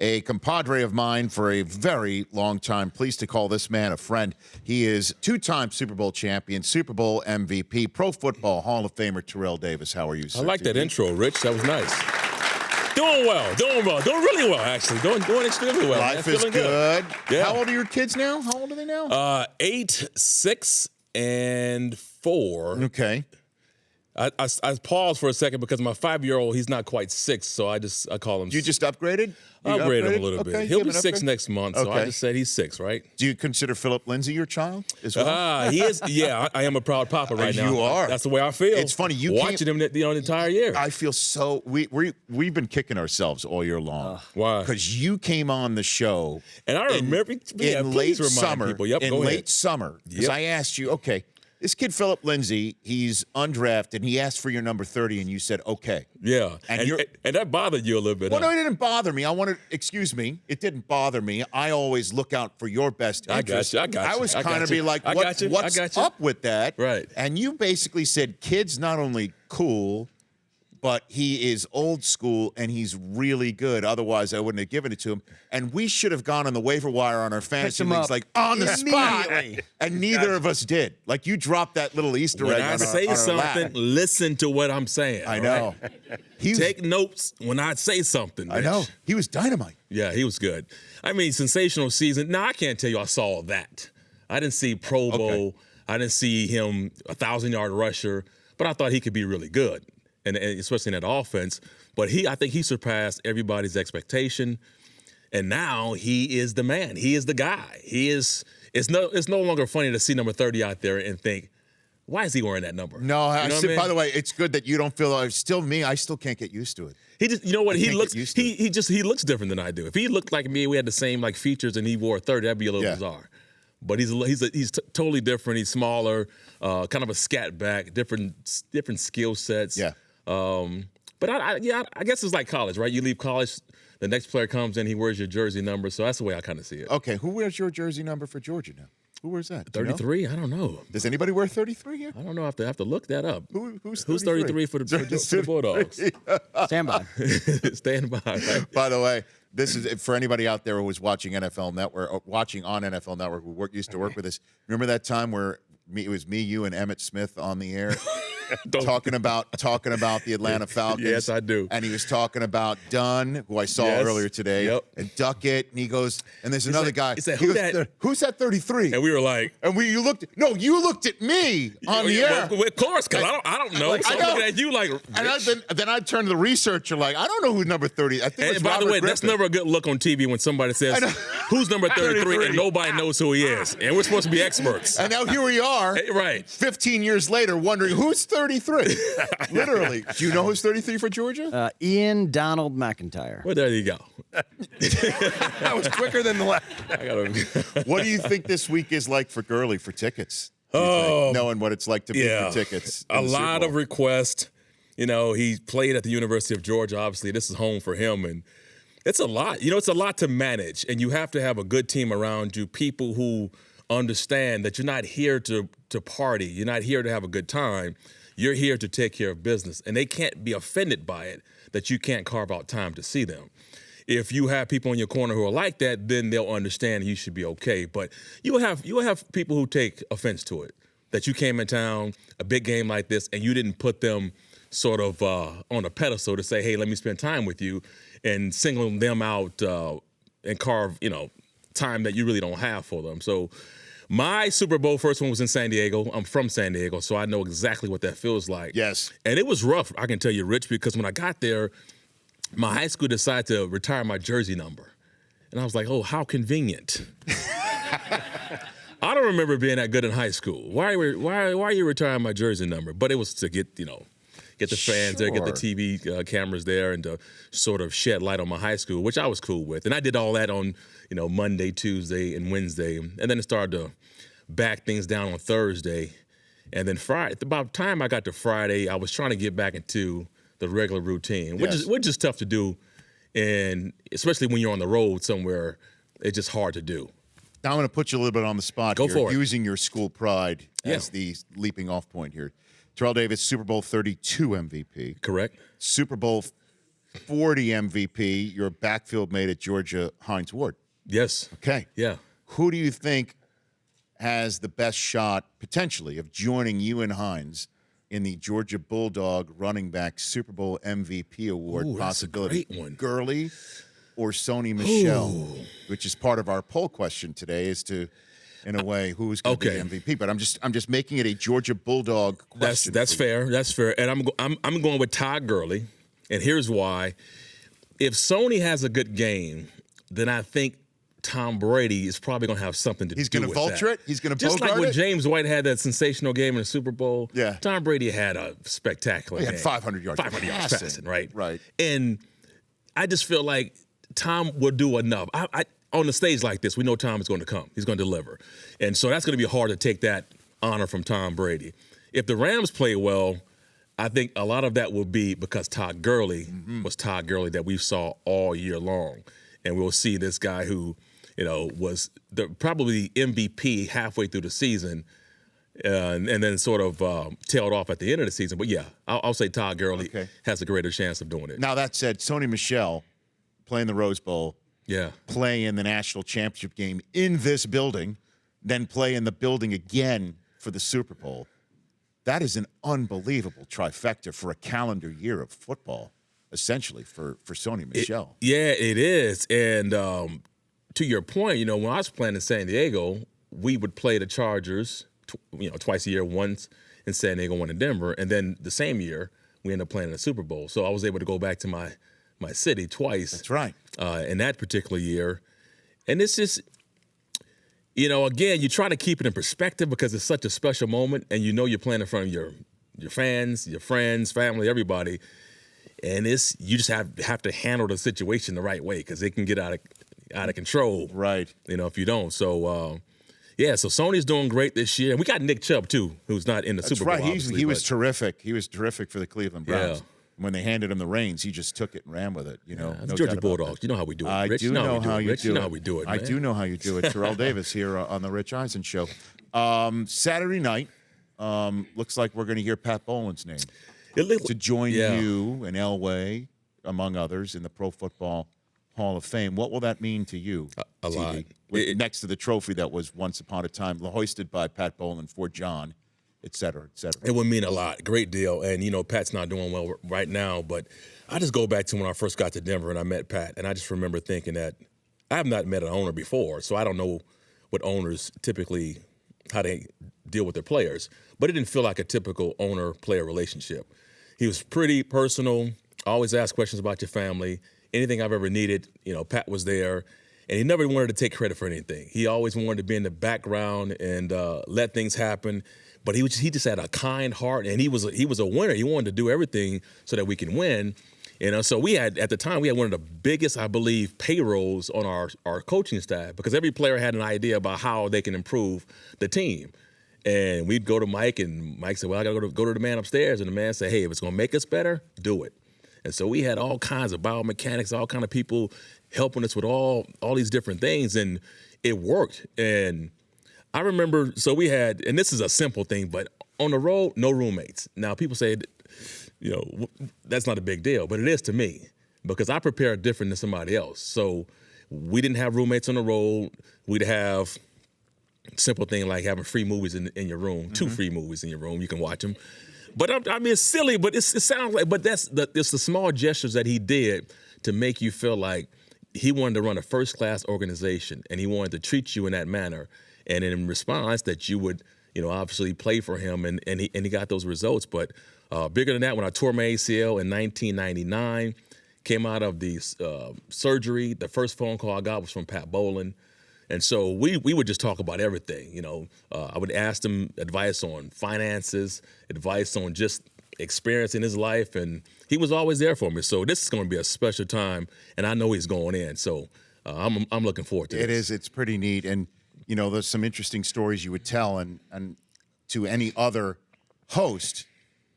a compadre of mine for a very long time. Pleased to call this man a friend. He is two-time Super Bowl champion, Super Bowl MVP, Pro Football Hall of Famer Terrell Davis. How are you, sir? I like that intro, Rich. That was nice. Doing well. Doing really well, actually. Doing extremely well. Life is good. Yeah. How old are your kids now? How old are they now? 8, 6, and 4. Okay. I paused for a second because my 5-year-old, he's not quite 6, so I call him. You just upgraded? I upgraded him a little Okay, bit. He'll be 6 upgrade? next month, so I Okay. just said he's 6, right? Do you consider Phillip Lindsay your child as well? He is. Yeah, I am a proud papa right now. You are. That's the way I feel. It's funny. You watching him the entire year. I feel so. We've been kicking ourselves all year long. Why? Because you came on the show, And I remember in late remind summer. people. Yep, in go late ahead. summer, because Yep. I asked you, okay, this kid Phillip Lindsay, he's undrafted, and he asked for your number 30, and you said okay. Yeah, And and that bothered you a little bit. Well, huh? no, it didn't bother me. Excuse me, it didn't bother me. I always look out for your best interest. I got you. I was I got kind of you. be like, I got you. what's I got you. up with that? Right. And you basically said, kid's not only cool, but he is old school and he's really good. Otherwise, I wouldn't have given it to him. And we should have gone on the waiver wire on our fantasy him leagues, up like on the spot. immediately. And neither of us did. Like you dropped that little Easter When egg I on say our something, lap. listen to what I'm saying. I all know. right? He Take notes when I say something. I know. Rich. He was dynamite. Yeah, he was good. I mean, sensational season. Now, I can't tell you I saw that. I didn't see Pro Bowl. Okay. I didn't see him 1,000-yard rusher, but I thought he could be really good, and especially in that offense. But I think he surpassed everybody's expectation, and now he is the man. He is the guy. It's no longer funny to see number 30 out there and think, why is he wearing that number? No, You know what I mean? by the way, it's good that you don't feel still me. I still can't get used to it. He just, you know what? I He can't looks. get used to He looks different than I do. If he looked like me, we had the same like features, and he wore a 30, that'd be a little Yeah. bizarre. But he's totally different. He's smaller, kind of a scat back, different skill sets. Yeah. But I guess it's like college, right? You leave college, the next player comes in, he wears your jersey number. So that's the way I kind of see it. Okay, who wears your jersey number for Georgia now? Who wears that? Do you know? 33? I don't know. Does anybody wear 33 here? I don't know. I have to look that up. Who's 33 for the Bulldogs? Stand by. Stand by. Right? By the way, this is for anybody out there who was watching NFL Network, or watching on NFL Network, who used to work with us. Remember that time where it was me, you, and Emmett Smith on the air? talking about the Atlanta Falcons. Yes, I do. And he was talking about Dunn, who I saw Yes. earlier today, Yep. and Duckett, and he goes, and there's another guy. he said, He "Who goes, that?" Who's that 33? And we were like, And you looked at me on the air. Well, of course, because I don't know. Like, So I I'm know. looking at you like, And then I turned to the researcher like, I don't know who's number 30. I think it's and by the Robert way, that's Griffin. never a good look on TV when somebody says, who's number 33, and nobody knows who he is. And we're supposed to be experts. And now here we are, Right. 15 years later, wondering who's 33. Literally. Do you know who's 33 for Georgia? Ian Donald McIntyre. Well, there you go. That was quicker than the last. I gotta, What do you think this week is like for Gurley for tickets? Knowing what it's like to be for tickets. A in the Super lot Bowl. of requests. You know, he played at the University of Georgia. Obviously, this is home for him. And it's a lot. You know, it's a lot to manage. And you have to have a good team around you, people who understand that you're not here to party. You're not here to have a good time. You're here to take care of business. And they can't be offended by it that you can't carve out time to see them. If you have people in your corner who are like that, then they'll understand you should be okay. But you will have people who take offense to it, that you came in town, a big game like this, and you didn't put them sort of on a pedestal to say, hey, let me spend time with you, and single them out and carve, time that you really don't have for them. So my Super Bowl first one was in San Diego. I'm from San Diego, so I know exactly what that feels like. Yes. And it was rough, I can tell you, Rich, because when I got there, my high school decided to retire my jersey number. And I was like, oh, how convenient. I don't remember being that good in high school. Why are you retiring my jersey number? But it was to get the fans there, get the TV cameras there, and to sort of shed light on my high school, which I was cool with. And I did all that on, Monday, Tuesday, and Wednesday. And then it started to back things down on Thursday. And then Friday, about the time I got to Friday, I was trying to get back into the regular routine, which is tough to do, and especially when you're on the road somewhere, it's just hard to do. Now I'm going to put you a little bit on the spot Go here, for it. using your school pride as the leaping off point here. Terrell Davis, Super Bowl 32 MVP. Correct. Super Bowl 40 MVP, your backfield mate at Georgia, Hines Ward. Yes. Okay. Yeah. Who do you think has the best shot, potentially, of joining you and Hines in the Georgia Bulldog running back Super Bowl MVP award Ooh, possibility? that's a great one. Gurley or Sony Michel, which is part of our poll question today, is to, in a way, who's going to be MVP. But I'm just making it a Georgia Bulldog question. That's fair. That's fair. And I'm going with Todd Gurley, and here's why. If Sony has a good game, then I think Tom Brady is probably going to have something to do with that. He's going to vulture it? He's going to Just bogart like when it? James White had that sensational game in the Super Bowl, Yeah. Tom Brady had a spectacular game. He had 500 yards 500 yards passing, right? Right. And I just feel like Tom will do enough. On the stage like this, we know Tom is going to come. He's going to deliver. And so that's going to be hard to take that honor from Tom Brady. If the Rams play well, I think a lot of that will be because Todd Gurley was Todd Gurley that we saw all year long. And we'll see this guy who, was probably the MVP halfway through the season and then sort of tailed off at the end of the season. But, yeah, I'll say Todd Gurley has a greater chance of doing it. Now, that said, Sony Michel playing the Rose Bowl, play in the national championship game in this building, then play in the building again for the Super Bowl. That is an unbelievable trifecta for a calendar year of football, essentially, for Sony Michel. It is. And to your point, when I was playing in San Diego, we would play the Chargers, twice a year, once in San Diego, one in Denver. And then the same year, we ended up playing in the Super Bowl. So I was able to go back to my city twice. That's right. In that particular year. And it's just, again, you try to keep it in perspective because it's such a special moment and you're playing in front of your fans, your friends, family, everybody. And you just have to handle the situation the right way because it can get out of control. Right. If you don't. So, so Sony's doing great this year. And we got Nick Chubb, too, who's not in the Super Bowl. That's right. He was terrific. He was terrific for the Cleveland Browns. When they handed him the reins, he just took it and ran with it. It's Georgia Bulldogs. You know how we do it. Rich, I do know how you do it. You know how we do it, man. I do know how you do it. Terrell Davis here on the Rich Eisen Show. Saturday night, looks like we're going to hear Pat Bowlen's name to join you and Elway, among others, in the Pro Football Hall of Fame. What will that mean to you? A lot. Next to the trophy that was once upon a time hoisted by Pat Bowlen for John, et cetera, et cetera. It would mean a lot. Great deal. And, Pat's not doing well right now, but I just go back to when I first got to Denver and I met Pat, and I just remember thinking that I have not met an owner before, so I don't know what owners typically, how they deal with their players. But it didn't feel like a typical owner-player relationship. He was pretty personal, always asked questions about your family. Anything I've ever needed, Pat was there. And he never wanted to take credit for anything. He always wanted to be in the background and let things happen. But he just had a kind heart, and he was a winner. He wanted to do everything so that we can win. So at the time we had one of the biggest, I believe, payrolls on our coaching staff because every player had an idea about how they can improve the team. And we'd go to Mike, and Mike said, "Well, I got to go to the man upstairs," and the man said, "Hey, if it's going to make us better, do it." And so we had all kinds of biomechanics, all kind of people helping us with all these different things, and it worked. And I remember, so we had, and this is a simple thing, but on the road, no roommates. Now, people say, that's not a big deal, but it is to me because I prepare different than somebody else. So we didn't have roommates on the road. We'd have simple thing like having free movies in your room, 2 free movies in your room. You can watch them. But it's silly, but it sounds like, but it's the small gestures that he did to make you feel like he wanted to run a first-class organization and he wanted to treat you in that manner. And in response, that you would, obviously play for him, and he got those results. But bigger than that, when I tore my ACL in 1999, came out of the surgery, the first phone call I got was from Pat Bowlen. And so we would just talk about everything. I would ask him advice on finances, advice on just experience in his life, and he was always there for me. So this is going to be a special time, and I know he's going in. So I'm looking forward to it. It is. It's pretty neat. And, there's some interesting stories you would tell, and to any other host,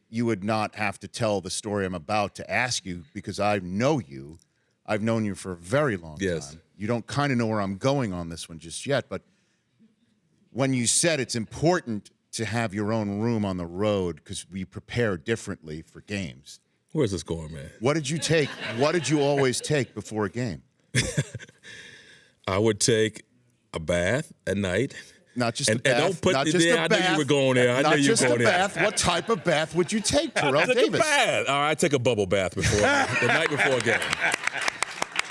you would not have to tell the story I'm about to ask you because I know you. I've known you for a very long time. You don't kind of know where I'm going on this one just yet, but when you said it's important to have your own room on the road because we prepare differently for games, Where's this going, man? What did you take? What did you always take before a game? I would take a bath at night. Not just a bath. And don't put not it just there. a I bath. knew you were going there. I not knew you were just going a there. bath. What type of bath would you take, Terrell Take Davis? a bath. All right, I take a bubble bath before the night before a game.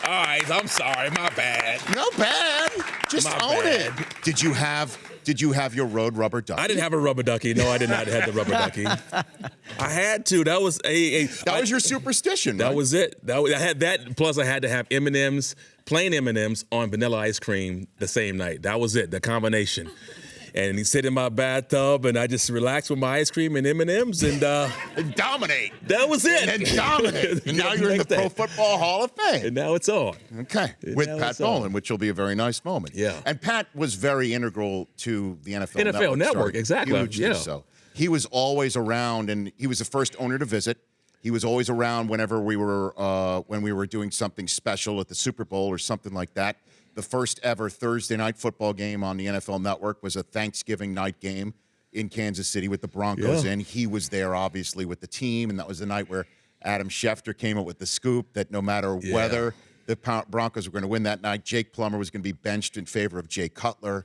All right, I'm sorry, my bad. No bad. Just My own bad. it. Did you have your road rubber ducky? I didn't have a rubber ducky. No, I did not have the rubber ducky. I had to. That was That was your superstition, That right? was it. I had that. Plus, I had to have M&Ms, plain M&Ms on vanilla ice cream the same night. That was it. The combination. And he sit in my bathtub, and I just relaxed with my ice cream and M&Ms, and And dominate. that was it. And dominate. And now you're in the Pro Football Hall of Fame. And now it's on. Okay, with now Pat it's on. Bowlen, which will be a very nice moment. Yeah. And Pat was very integral to the NFL NFL Network, starting exactly, hugely yeah. so. He was always around, and he was the first owner to visit. He was always around whenever we were doing something special at the Super Bowl or something like that. The first ever Thursday night football game on the NFL Network was a Thanksgiving night game in Kansas City with the Broncos Yeah. in. He was there, obviously, with the team, and that was the night where Adam Schefter came up with the scoop that no matter whether the Broncos were going to win that night, Jake Plummer was going to be benched in favor of Jay Cutler,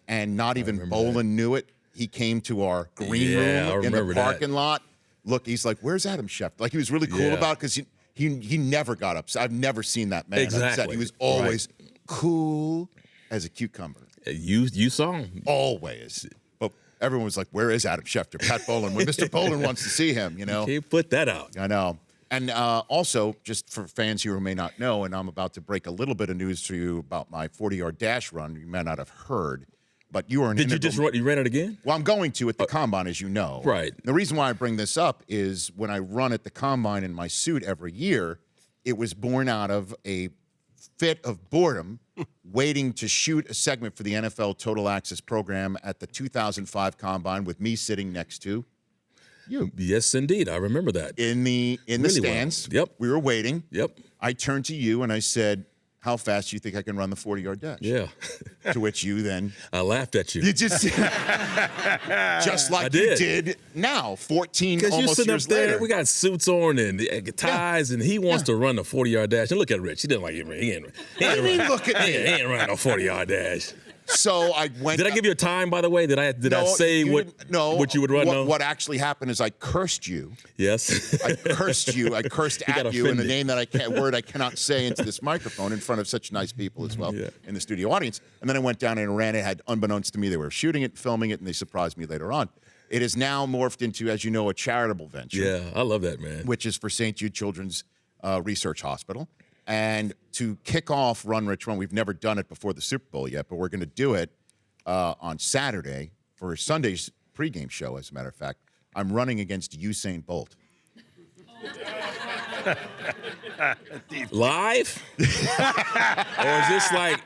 and not even Bowlen knew it. He came to our green room in the parking lot. Look, he's like, "Where's Adam Schefter?" Like, he was really cool about it because he never got upset. I've never seen that man upset. He was always cool as a cucumber. You saw him. Always. But everyone was like, "Where is Adam Schefter?" Pat Bowlen. When Mr. Bowlen wants to see him, you know. Can't put that out. I know. And also, just for fans here who may not know, and I'm about to break a little bit of news to you about my 40-yard dash run. You may not have heard, but you are an Did you integral- just run? You ran it again? Well, I'm going to at the Combine, as you know. Right. The reason why I bring this up is when I run at the Combine in my suit every year, it was born out of a fit of boredom waiting to shoot a segment for the NFL Total Access program at the 2005 Combine with me sitting next to you. Yes, indeed. I remember that. In the Really stands. well. Yep. We were waiting. Yep. I turned to you and I said, "How fast do you think I can run the 40-yard dash?" Yeah. To which you then I laughed at you. you just like I you did. did now, 14 Because you almost sitting up years there, later. we got suits on and ties, and he wants to run the 40-yard dash. And look at Rich. He didn't like it. He ain't I mean, look at he me. ain't running no 40-yard dash. So I went. Did I give you a time, by the way? Did I No, say you what didn't- no, what you would run? No. What actually happened is I cursed you. Yes. I cursed you. I cursed got at you in a offended. name that word I cannot say into this microphone in front of such nice people as well in the studio audience. And then I went down and ran it. Had unbeknownst to me, they were shooting it, filming it, and they surprised me later on. It is now morphed into, as you know, a charitable venture. Yeah, I love that, man. Which is for St. Jude Children's Research Hospital. And to kick off Run Rich Run, we've never done it before the Super Bowl yet, but we're going to do it on Saturday for Sunday's pregame show, as a matter of fact. I'm running against Usain Bolt. Live? Or is this like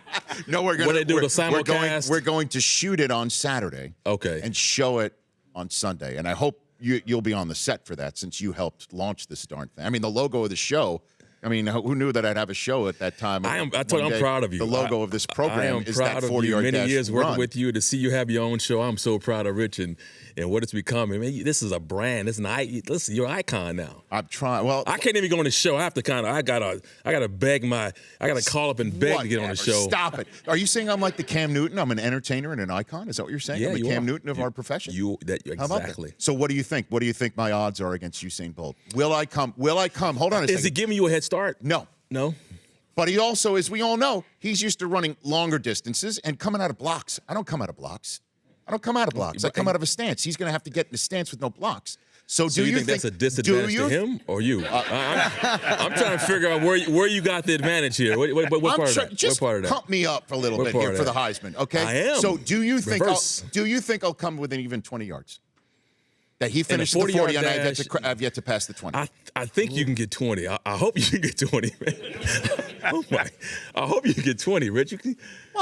No, we're going when they do the simulcast? We're going to shoot it on Saturday. Okay. And show it on Sunday. And I hope you'll be on the set for that since you helped launch this darn thing. I mean, the logo of the show. I mean, who knew that I'd have a show at that time? I told you I'm proud of you. The logo of this program I am is proud that of 40-yard you. dash Many years working run. with you to see you have your own show. I'm so proud of Rich and what it's becoming. Man, this is a brand. Listen, you're an icon now. I'm trying. Well, I can't even go on the show. I have to I gotta call up and beg to get on the show. Stop it. Are you saying I'm like the Cam Newton? I'm an entertainer and an icon? Is that what you're saying? Yeah, I'm the you Cam are. Newton of our profession? How about Exactly. that? So what do you think? What do you think my odds are against Usain Bolt? Will I come? Hold on a second. Is he giving you a head start? No. No? But he also, as we all know, he's used to running longer distances and coming out of blocks. I don't come out of blocks. I come out of a stance. He's going to have to get in the stance with no blocks. So do you think that's a disadvantage to him or you? I'm trying to figure out where you got the advantage here. What part of that? Just what part of that? pump me up a little bit part here of for the that? Heisman, okay? I am. So do you think Reverse. I'll come within even 20 yards? That he In a finished the 40 and dash, I've yet to pass the 20. I think you can get 20. I hope you can get 20, man. Oh my! I hope you can get 20, Rich. Well,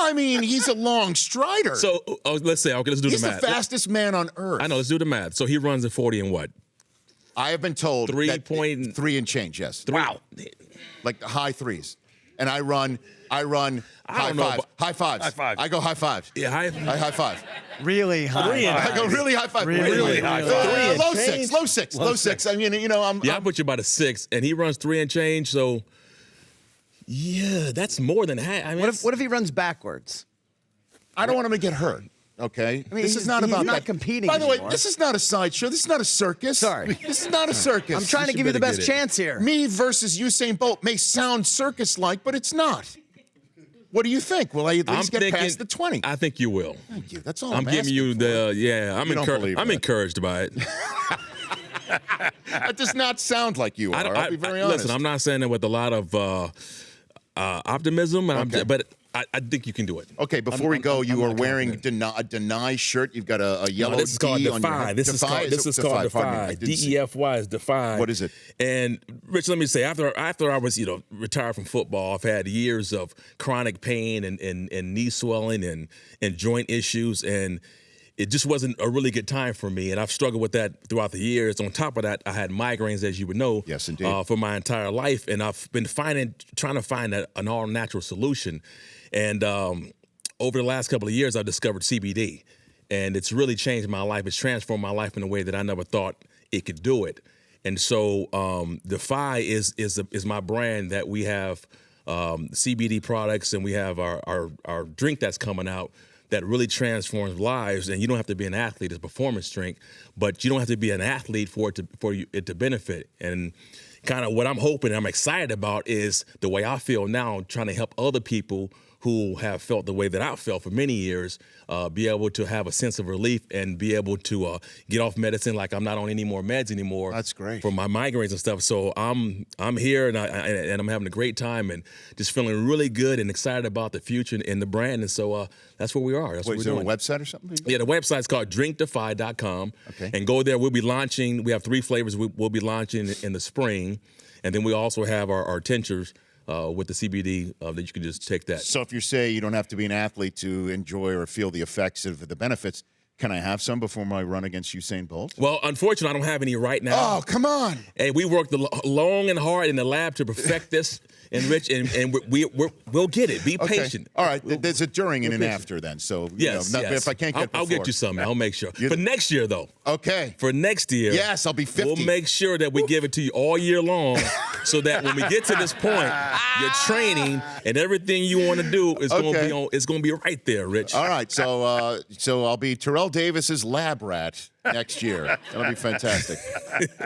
I mean, he's a long strider. So let's say, let's do he's the math. the fastest man on earth. I know. Let's do the math. So he runs at 40 and what? I have been told 3 that point- 3 and change, yes. Wow. Like the high threes. and I run I high don't know, five. but- High fives. High five. I go high five. Yeah, I high five. Really high. Three and- I go really high five. Really high five. Three and Low change? six. Low six. I mean, I'm. I put you about a 6, and he runs 3 and change. So, yeah, that's more than half. I mean, What if he runs backwards? I don't want him to get hurt. Okay, mean, this is not he's about not that. competing By the way, anymore. this is not a sideshow. This is not a circus. Sorry. This is not a circus. I'm trying to should give you the better best get it. chance here. Me versus Usain Bolt may sound circus-like, but it's not. What do you think? Will I at least get past the 20? I think you will. Thank you. That's all I'm giving asking you for. the I'm You don't believe I'm that. encouraged by it. That does not sound like you are. I'll be very honest. Listen, I'm not saying it with a lot of optimism, Okay. but I think you can do it. Okay, before we go, you I'm are not wearing confident. a Deny shirt. You've got a yellow No, this is called D on your Defy. head. This is called Pardon me, Defy. I didn't see- DEFY is Defy. What is it? And Rich, let me say, after I was retired from football, I've had years of chronic pain and knee swelling and joint issues, and it just wasn't a really good time for me. And I've struggled with that throughout the years. On top of that, I had migraines, as you would know, Yes, indeed. for my entire life, and I've been trying to find an all natural solution. And over the last couple of years, I've discovered CBD, and it's really changed my life. It's transformed my life in a way that I never thought it could do it. And so, Defy is my brand that we have CBD products, and we have our drink that's coming out that really transforms lives. And you don't have to be an athlete; it's a performance drink, but you don't have to be an athlete for it to benefit. And kind of what I'm hoping, I'm excited about, is the way I feel now, trying to help other people who have felt the way that I felt for many years, be able to have a sense of relief and be able to get off medicine, like I'm not on any more meds anymore. That's great. For my migraines and stuff. So I'm here and I'm having a great time and just feeling really good and excited about the future and the brand. And so that's where we are. That's Wait, what is we're there a doing. website or something? Yeah, the website's called drinkdefy.com. Okay. And go there. We'll be launching. We have 3 flavors we'll be launching in the spring. And then we also have our tinctures with the CBD that you can just take that. So if you say you don't have to be an athlete to enjoy or feel the effects of the benefits, can I have some before my run against Usain Bolt? Well, unfortunately, I don't have any right now. Oh, come on. And we worked long and hard in the lab to perfect this, and Rich, and we'll get it. Be Okay. patient. All right. There's a during and an patient. after then. So Yes, you know, yes. if I can't get I'll before. get you some. I'll make sure. You- For next year, though. Okay. For next year. Yes, I'll be 50. We'll make sure that we give it to you all year long, so that when we get to this point, your training and everything you want to do is going to Okay. be on. It's going to be right there, Rich. All right. So I'll be Terrell Davis's lab rat next year. That'll be fantastic.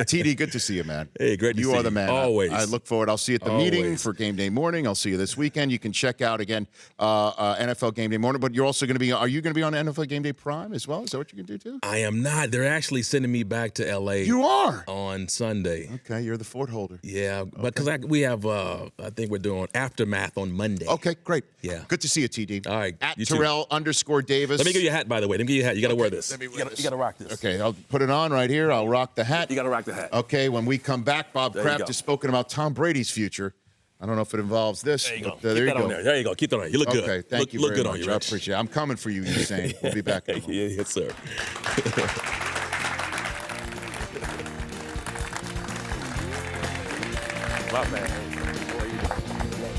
TD, good to see you, man. Hey, great to you see are the you. man. Always. I look forward. I'll see you at the meeting Always. for game day morning. I'll see you this weekend. You can check out again NFL game day morning. But you're also going to be. Are you going to be on NFL game day prime as well? Is that what you can do too? I am not. They're actually sending me back to L.A. You are. on Sunday. Okay, you're the fort holder. Yeah, but because we have, I think we're doing Aftermath on Monday. Okay, great. Yeah. Good to see you, TD. All right, At you too. Terrell_Davis. Let me give you a hat, by the way. Let me give you a hat. You got to wear this. let me wear you gotta, this. You got to rock this. Okay, I'll put it on right here. I'll rock the hat. You got to rock the hat. Okay, when we come back, Bob There you Kraft go. has spoken about Tom Brady's future. I don't know if it involves this. There you go. but, Keep there you that go. on there. There you go. Keep that on there. You look good. Okay, thank you look very good much. on you, I Rich. appreciate it. I'm coming for you, Usain. We'll be back. in a moment. Yes, sir. My man.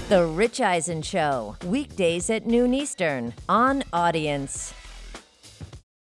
The Rich Eisen Show, weekdays at noon Eastern on Audience.